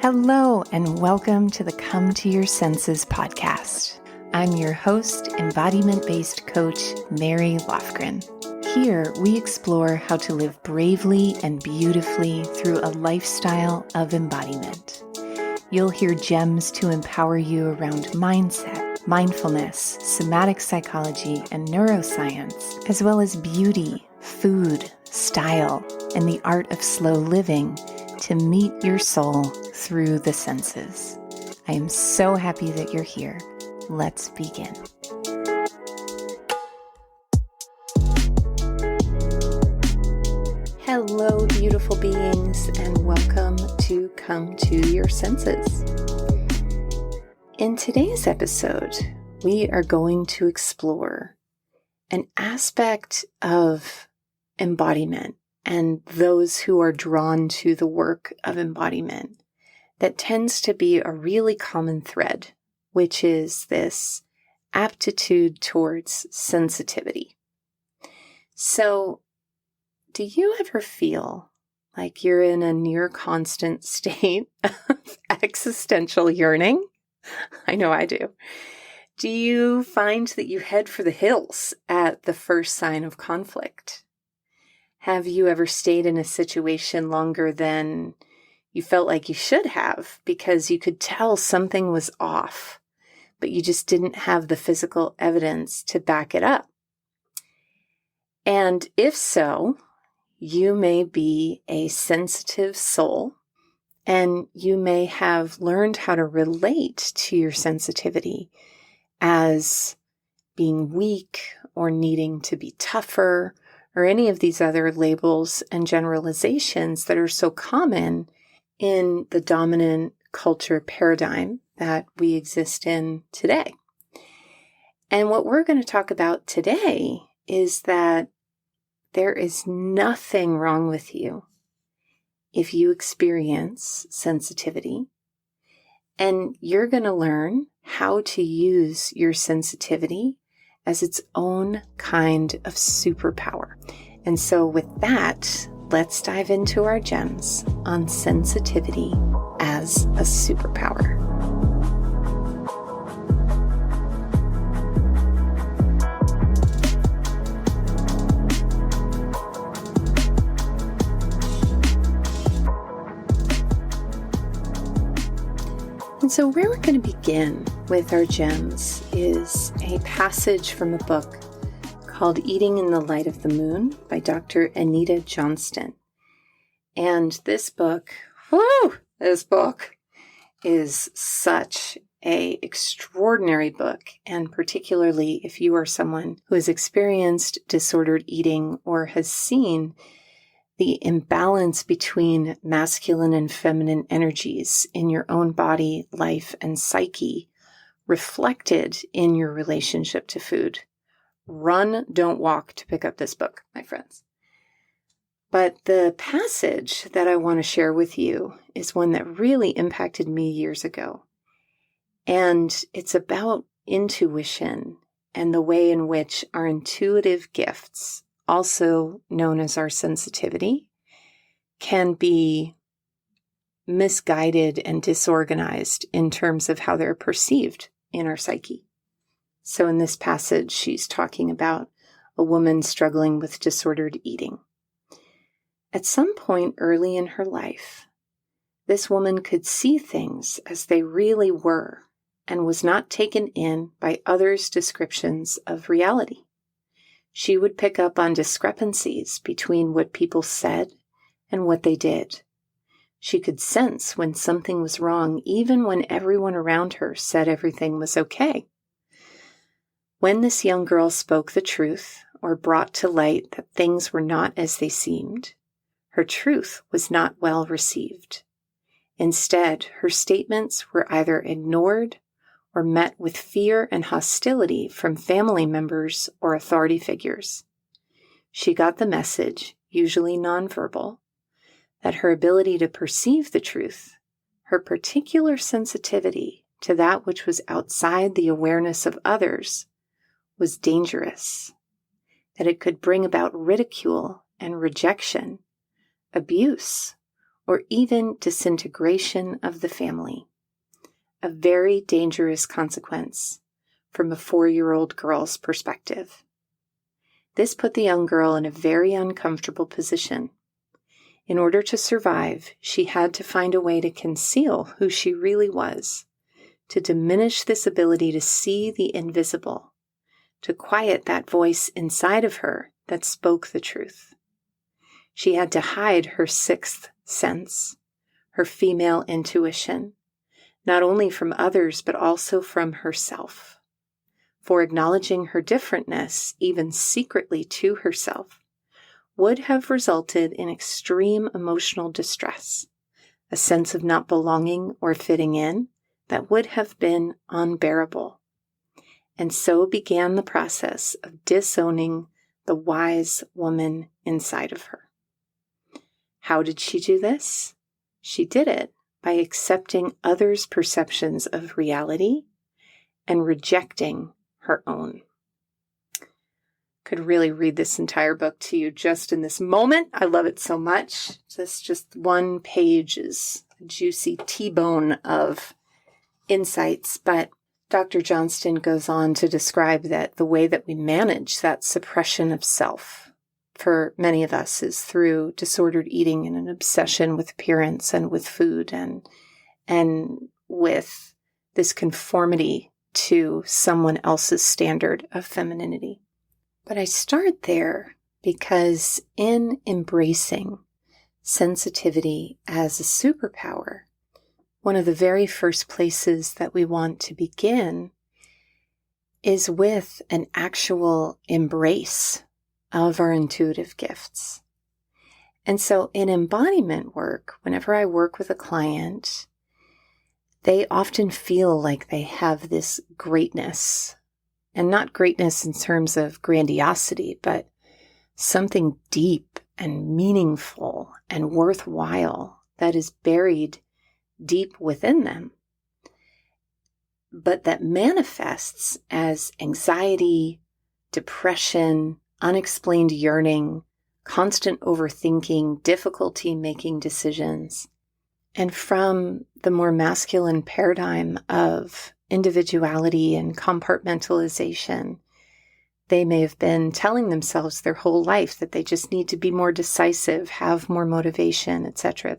Hello, and welcome to the Come to Your Senses podcast. I'm your host, embodiment-based coach, Mary Lofgren. Here, we explore how to live bravely and beautifully through a lifestyle of embodiment. You'll hear gems to empower you around mindset, mindfulness, somatic psychology, and neuroscience, as well as beauty, food, style, and the art of slow living to meet your soul through the senses. I am so happy that you're here. Let's begin. Hello, beautiful beings, and welcome to Come to Your Senses. In today's episode, we are going to explore an aspect of embodiment and those who are drawn to the work of embodiment that tends to be a really common thread, which is this aptitude towards sensitivity. So, do you ever feel like you're in a near constant state of existential yearning? I know I do. Do you find that you head for the hills at the first sign of conflict? Have you ever stayed in a situation longer than you felt like you should have because you could tell something was off, but you just didn't have the physical evidence to back it up? And if so, you may be a sensitive soul, and you may have learned how to relate to your sensitivity as being weak or needing to be tougher, or any of these other labels and generalizations that are so common in the dominant culture paradigm that we exist in today. And what we're going to talk about today is that there is nothing wrong with you if you experience sensitivity, and you're going to learn how to use your sensitivity as its own kind of superpower. And so with that, let's dive into our gems on sensitivity as a superpower. And so where we're going to begin with our gems is a passage from a book called Eating in the Light of the Moon by Dr. Anita Johnston. And this book is such an extraordinary book. And particularly if you are someone who has experienced disordered eating or has seen the imbalance between masculine and feminine energies in your own body, life, and psyche reflected in your relationship to food. Run, don't walk to pick up this book, my friends. But the passage that I want to share with you is one that really impacted me years ago. And it's about intuition and the way in which our intuitive gifts, also known as our sensitivity, can be misguided and disorganized in terms of how they're perceived in our psyche. So in this passage, she's talking about a woman struggling with disordered eating. At some point early in her life, this woman could see things as they really were and was not taken in by others' descriptions of reality. She would pick up on discrepancies between what people said and what they did. She could sense when something was wrong, even when everyone around her said everything was okay. When this young girl spoke the truth or brought to light that things were not as they seemed, her truth was not well received. Instead, her statements were either ignored or met with fear and hostility from family members or authority figures. She got the message, usually nonverbal, that her ability to perceive the truth, her particular sensitivity to that which was outside the awareness of others, was dangerous, that it could bring about ridicule and rejection, abuse, or even disintegration of the family. A very dangerous consequence from a 4-year-old girl's perspective. This put the young girl in a very uncomfortable position. In order to survive, she had to find a way to conceal who she really was, to diminish this ability to see the invisible, to quiet that voice inside of her that spoke the truth. She had to hide her sixth sense, her female intuition, not only from others but also from herself. For acknowledging her differentness, even secretly to herself, would have resulted in extreme emotional distress, a sense of not belonging or fitting in that would have been unbearable. And so began the process of disowning the wise woman inside of her. How did she do this? She did it by accepting others' perceptions of reality and rejecting her own. Could really read this entire book to you just in this moment. I love it so much. This just one page is a juicy T-bone of insights. But Dr. Johnston goes on to describe that the way that we manage that suppression of self for many of us is through disordered eating and an obsession with appearance and with food and with this conformity to someone else's standard of femininity. But I start there because in embracing sensitivity as a superpower, one of the very first places that we want to begin is with an actual embrace of our intuitive gifts. And so in embodiment work, whenever I work with a client, they often feel like they have this greatness, and not greatness in terms of grandiosity, but something deep and meaningful and worthwhile that is buried deep within them, but that manifests as anxiety, depression, unexplained yearning, constant overthinking, difficulty making decisions. And from the more masculine paradigm of individuality and compartmentalization, they may have been telling themselves their whole life that they just need to be more decisive, have more motivation, etc.,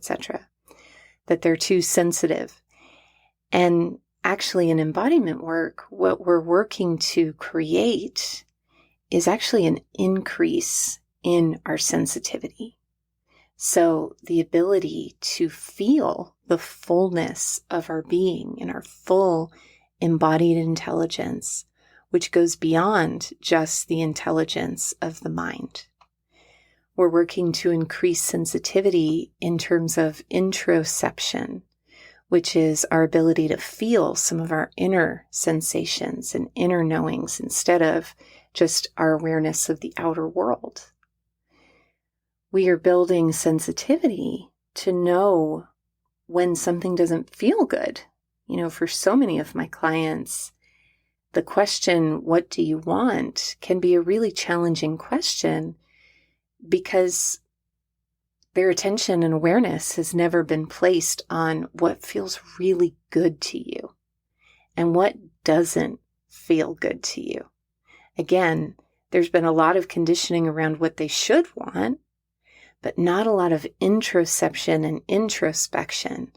that they're too sensitive. And actually in embodiment work, what we're working to create is actually an increase in our sensitivity. So the ability to feel the fullness of our being and our full embodied intelligence, which goes beyond just the intelligence of the mind. We're working to increase sensitivity in terms of introception, which is our ability to feel some of our inner sensations and inner knowings instead of just our awareness of the outer world. We are building sensitivity to know when something doesn't feel good. You know, for so many of my clients, the question, what do you want, can be a really challenging question because their attention and awareness has never been placed on what feels really good to you and what doesn't feel good to you. Again, there's been a lot of conditioning around what they should want, but not a lot of introception and introspection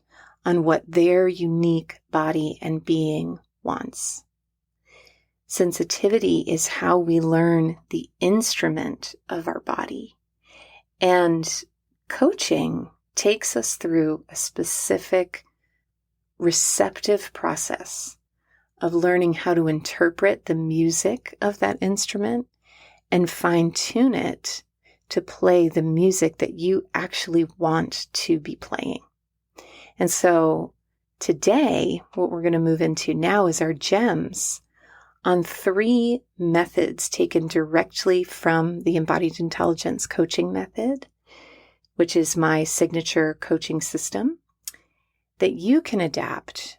on what their unique body and being wants. Sensitivity is how we learn the instrument of our body. And coaching takes us through a specific receptive process of learning how to interpret the music of that instrument and fine-tune it to play the music that you actually want to be playing. And so today, what we're going to move into now is our gems on 3 methods taken directly from the Embodied Intelligence coaching method, which is my signature coaching system, that you can adapt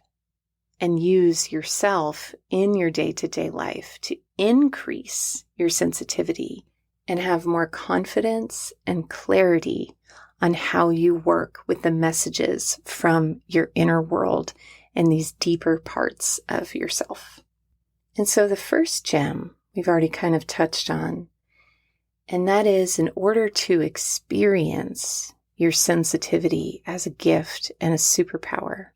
and use yourself in your day-to-day life to increase your sensitivity and have more confidence and clarity on how you work with the messages from your inner world and these deeper parts of yourself. And so the first gem we've already kind of touched on, and that is, in order to experience your sensitivity as a gift and a superpower,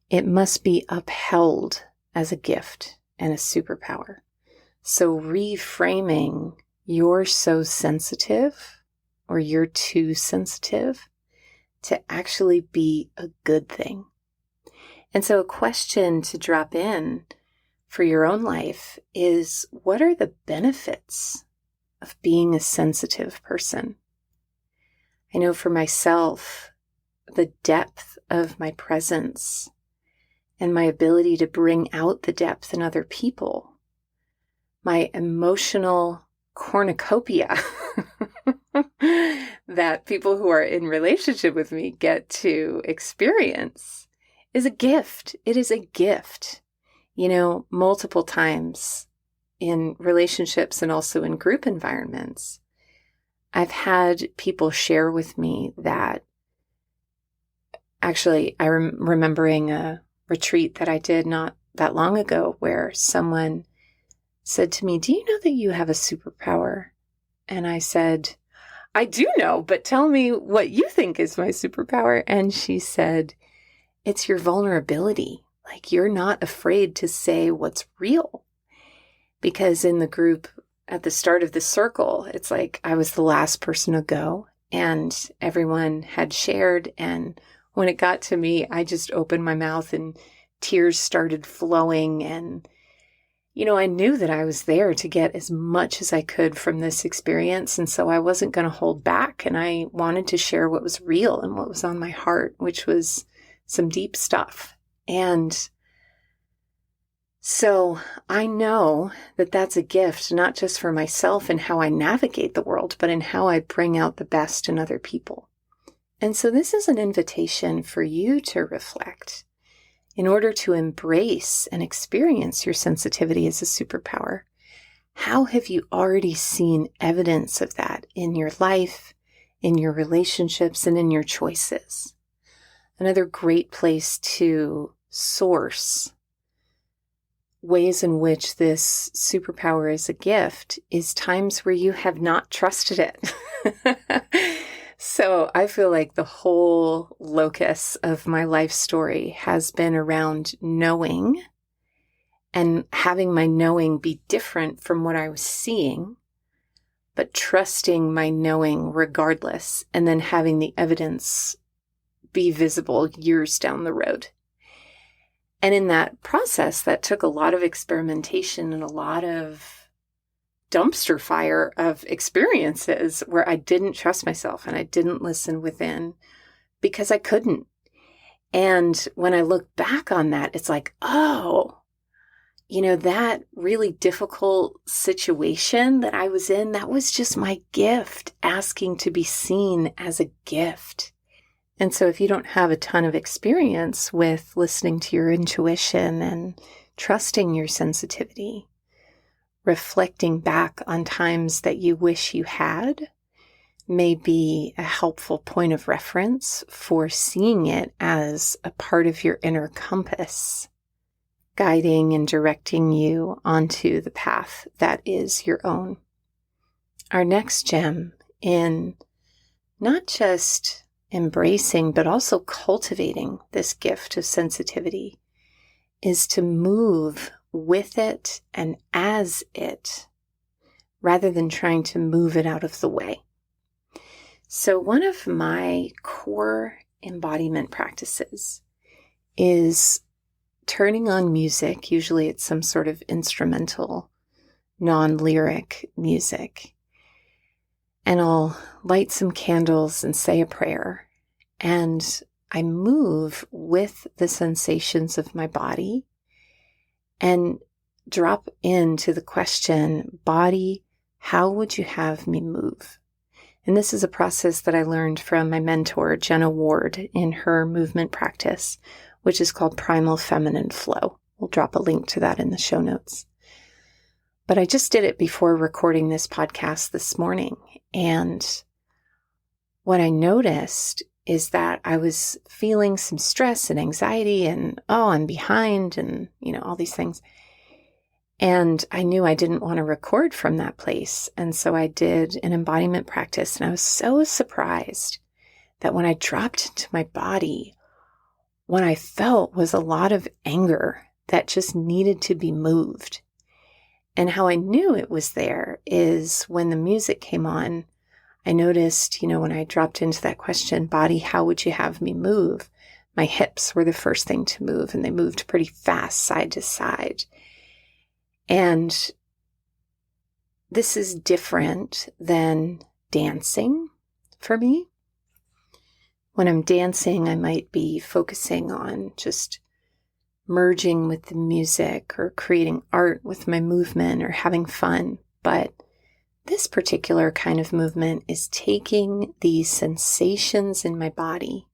it must be upheld as a gift and a superpower. So reframing "you're so sensitive" or "you're too sensitive" to actually be a good thing. And so a question to drop in for your own life is, what are the benefits of being a sensitive person? I know for myself, the depth of my presence and my ability to bring out the depth in other people, my emotional cornucopia that people who are in relationship with me get to experience is a gift. It is a gift. Multiple times in relationships and also in group environments, I've had people share with me that, actually, I'm remembering a retreat that I did not that long ago where someone said to me, "Do you know that you have a superpower?" And I said, "I do know, but tell me what you think is my superpower." And she said, "It's your vulnerability. Like, you're not afraid to say what's real." Because in the group at the start of the circle, it's like I was the last person to go and everyone had shared. And when it got to me, I just opened my mouth and tears started flowing. And, I knew that I was there to get as much as I could from this experience. And so I wasn't going to hold back. And I wanted to share what was real and what was on my heart, which was some deep stuff. And so I know that that's a gift, not just for myself and how I navigate the world, but in how I bring out the best in other people. And so this is an invitation for you to reflect. In order to embrace and experience your sensitivity as a superpower, how have you already seen evidence of that in your life, in your relationships, and in your choices? Another great place to source ways in which this superpower is a gift is times where you have not trusted it. So I feel like the whole locus of my life story has been around knowing and having my knowing be different from what I was seeing, but trusting my knowing regardless, and then having the evidence be visible years down the road. And in that process, that took a lot of experimentation and a lot of dumpster fire of experiences where I didn't trust myself and I didn't listen within because I couldn't. And when I look back on that, it's like, oh, that really difficult situation that I was in, that was just my gift, asking to be seen as a gift. And so if you don't have a ton of experience with listening to your intuition and trusting your sensitivity, reflecting back on times that you wish you had may be a helpful point of reference for seeing it as a part of your inner compass, guiding and directing you onto the path that is your own. Our next gem in not just embracing, but also cultivating this gift of sensitivity is to move with it and as it, rather than trying to move it out of the way. So one of my core embodiment practices is turning on music. Usually it's some sort of instrumental, non-lyric music. And I'll light some candles and say a prayer. And I move with the sensations of my body and drop into the question, body, how would you have me move? And this is a process that I learned from my mentor, Jenna Ward, in her movement practice, which is called Primal Feminine Flow. We'll drop a link to that in the show notes. But I just did it before recording this podcast this morning. And what I noticed is that I was feeling some stress and anxiety and, oh, I'm behind and, all these things. And I knew I didn't want to record from that place. And so I did an embodiment practice, and I was so surprised that when I dropped into my body, what I felt was a lot of anger that just needed to be moved. And how I knew it was there is when the music came on, I noticed, when I dropped into that question, body, how would you have me move? My hips were the first thing to move, and they moved pretty fast side to side. And this is different than dancing for me. When I'm dancing, I might be focusing on just merging with the music or creating art with my movement or having fun. But this particular kind of movement is taking these sensations in my body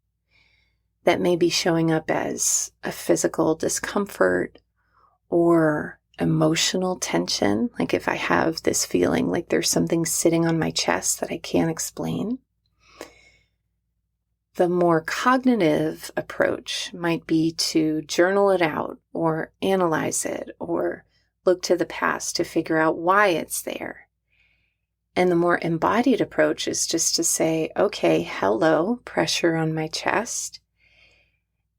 that may be showing up as a physical discomfort or emotional tension. Like if I have this feeling like there's something sitting on my chest that I can't explain. The more cognitive approach might be to journal it out or analyze it or look to the past to figure out why it's there. And the more embodied approach is just to say, okay, hello, pressure on my chest.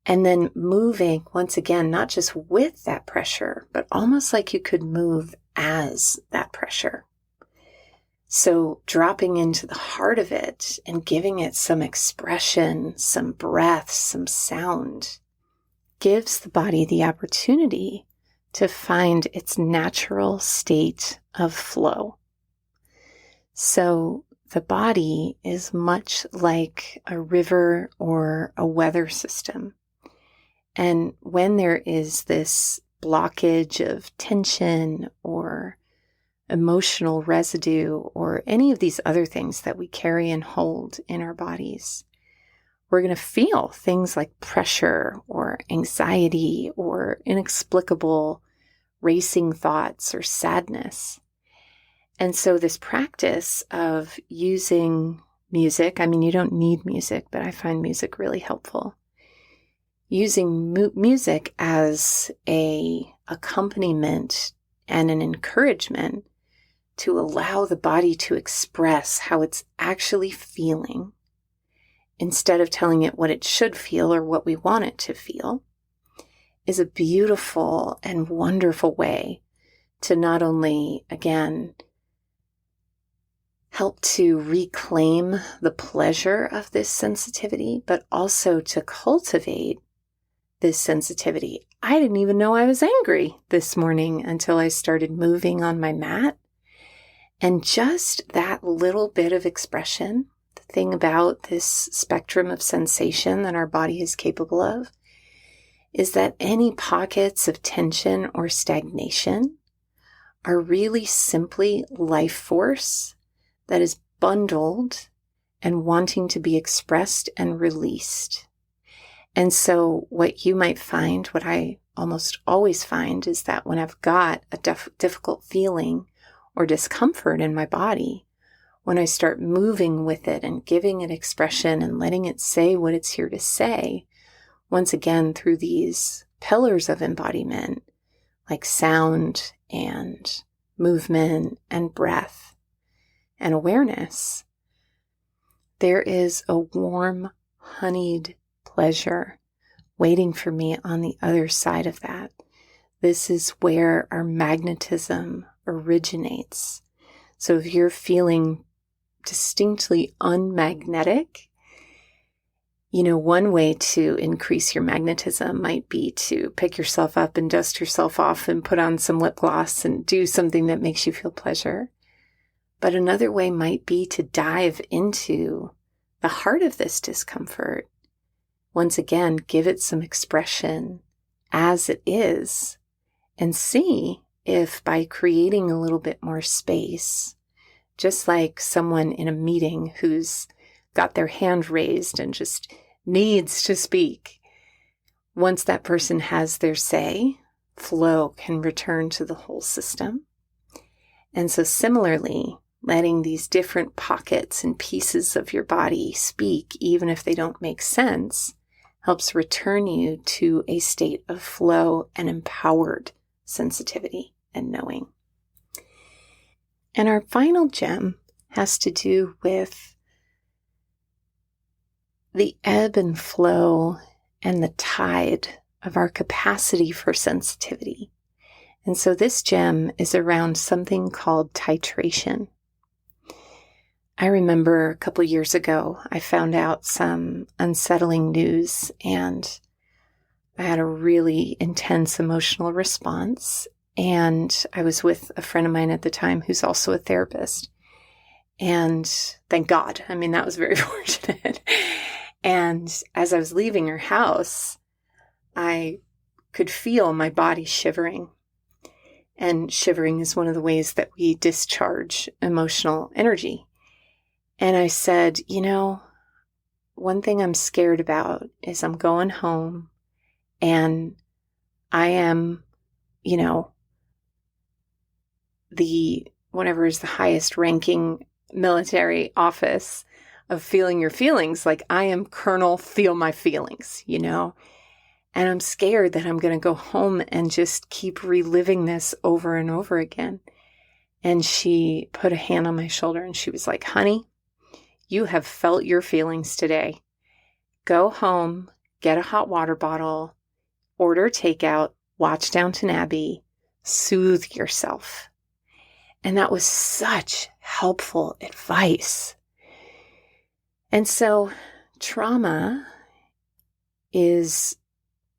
And then moving, once again, not just with that pressure, but almost like you could move as that pressure. So dropping into the heart of it and giving it some expression, some breath, some sound, gives the body the opportunity to find its natural state of flow. So the body is much like a river or a weather system. And when there is this blockage of tension or emotional residue or any of these other things that we carry and hold in our bodies, we're going to feel things like pressure or anxiety or inexplicable racing thoughts or sadness. And so this practice of using music, you don't need music, but I find music really helpful. Using music as a accompaniment and an encouragement to allow the body to express how it's actually feeling instead of telling it what it should feel or what we want it to feel is a beautiful and wonderful way to not only, again, help to reclaim the pleasure of this sensitivity, but also to cultivate this sensitivity. I didn't even know I was angry this morning until I started moving on my mat. And just that little bit of expression, the thing about this spectrum of sensation that our body is capable of, is that any pockets of tension or stagnation are really simply life force that is bundled and wanting to be expressed and released. And so what you might find, what I almost always find, is that when I've got a difficult feeling or discomfort in my body, when I start moving with it and giving it expression and letting it say what it's here to say, once again through these pillars of embodiment, like sound and movement and breath and awareness, there is a warm, honeyed pleasure waiting for me on the other side of that. This is where our magnetism originates. So if you're feeling distinctly unmagnetic, one way to increase your magnetism might be to pick yourself up and dust yourself off and put on some lip gloss and do something that makes you feel pleasure. But another way might be to dive into the heart of this discomfort. Once again, give it some expression as it is and see if by creating a little bit more space, just like someone in a meeting who's got their hand raised and just needs to speak, once that person has their say, flow can return to the whole system. And so similarly, letting these different pockets and pieces of your body speak, even if they don't make sense, helps return you to a state of flow and empowered sensitivity and knowing. And our final gem has to do with the ebb and flow and the tide of our capacity for sensitivity. And so this gem is around something called titration. I remember a couple years ago, I found out some unsettling news and I had a really intense emotional response. And I was with a friend of mine at the time who's also a therapist. And thank God, I mean, that was very fortunate. And as I was leaving her house, I could feel my body shivering. And shivering is one of the ways that we discharge emotional energy. And I said, one thing I'm scared about is I'm going home and I am, whatever is the highest ranking military office of feeling your feelings. Like I am Colonel Feel My Feelings, and I'm scared that I'm going to go home and just keep reliving this over and over again. And she put a hand on my shoulder and she was like, honey, you have felt your feelings today. Go home, get a hot water bottle, order takeout, watch Downton Abbey, soothe yourself. And that was such helpful advice. And so trauma is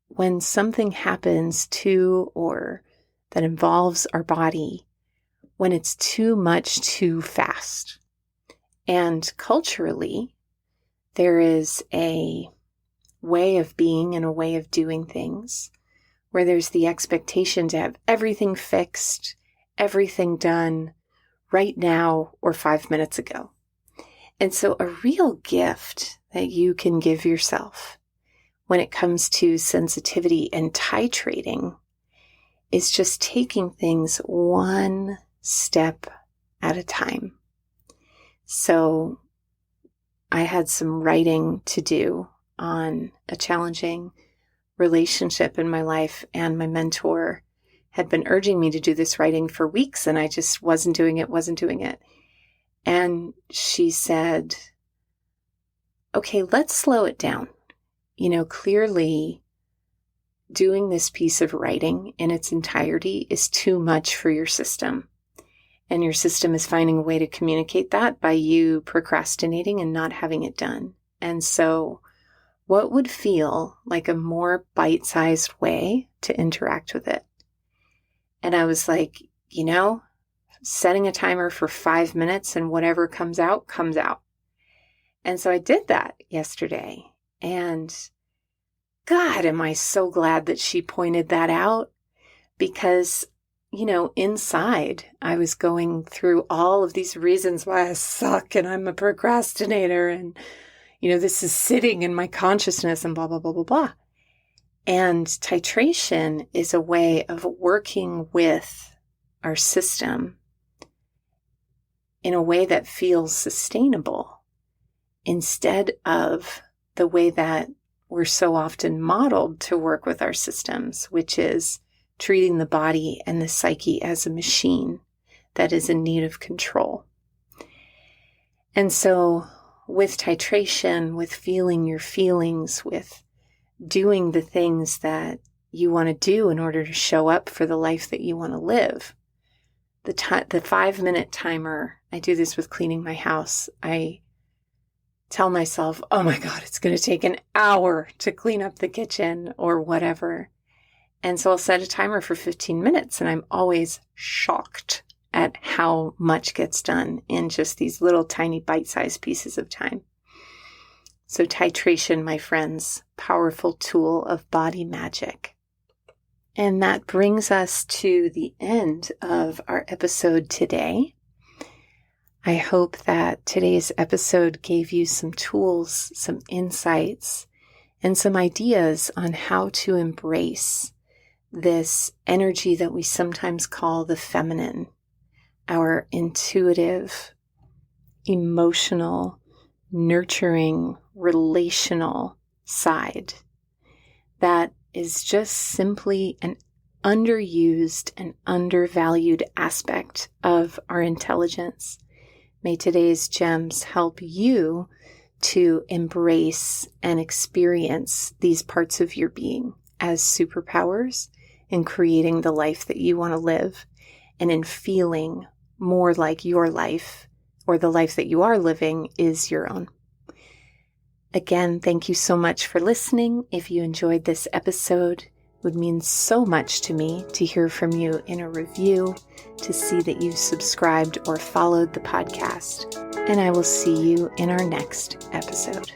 when something happens to or that involves our body, when it's too much too fast. And culturally, there is a way of being and a way of doing things where there's the expectation to have everything fixed, everything done right now or 5 minutes ago. And so a real gift that you can give yourself when it comes to sensitivity and titrating is just taking things one step at a time. So I had some writing to do on a challenging relationship in my life, and my mentor had been urging me to do this writing for weeks, and I just wasn't doing it. And she said, okay, let's slow it down. Clearly doing this piece of writing in its entirety is too much for your system. And your system is finding a way to communicate that by you procrastinating and not having it done. And so what would feel like a more bite-sized way to interact with it? And I was like, setting a timer for 5 minutes and whatever comes out, comes out. And so I did that yesterday. And God, am I so glad that she pointed that out, because inside, I was going through all of these reasons why I suck and I'm a procrastinator and, this is sitting in my consciousness and blah, blah, blah, blah, blah. And titration is a way of working with our system in a way that feels sustainable instead of the way that we're so often modeled to work with our systems, which is treating the body and the psyche as a machine that is in need of control. And so with titration, with feeling your feelings, with doing the things that you want to do in order to show up for the life that you want to live, the 5-minute timer, I do this with cleaning my house. I tell myself, oh my God, it's going to take an hour to clean up the kitchen or whatever. And so I'll set a timer for 15 minutes, and I'm always shocked at how much gets done in just these little tiny bite-sized pieces of time. So titration, my friends, powerful tool of body magic. And that brings us to the end of our episode today. I hope that today's episode gave you some tools, some insights, and some ideas on how to embrace this energy that we sometimes call the feminine, our intuitive, emotional, nurturing, relational side that is just simply an underused and undervalued aspect of our intelligence. May today's gems help you to embrace and experience these parts of your being as superpowers in creating the life that you want to live and in feeling more like your life, or the life that you are living, is your own. Again, thank you so much for listening. If you enjoyed this episode, it would mean so much to me to hear from you in a review, to see that you've subscribed or followed the podcast. And I will see you in our next episode.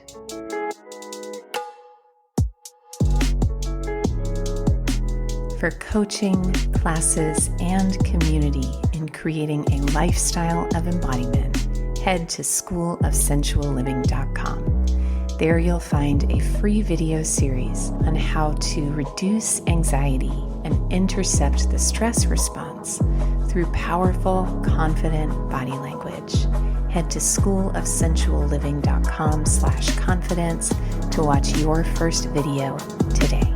For coaching, classes, and community in creating a lifestyle of embodiment, head to schoolofsensualliving.com. There you'll find a free video series on how to reduce anxiety and intercept the stress response through powerful, confident body language. Head to schoolofsensualliving.com/confidence to watch your first video today.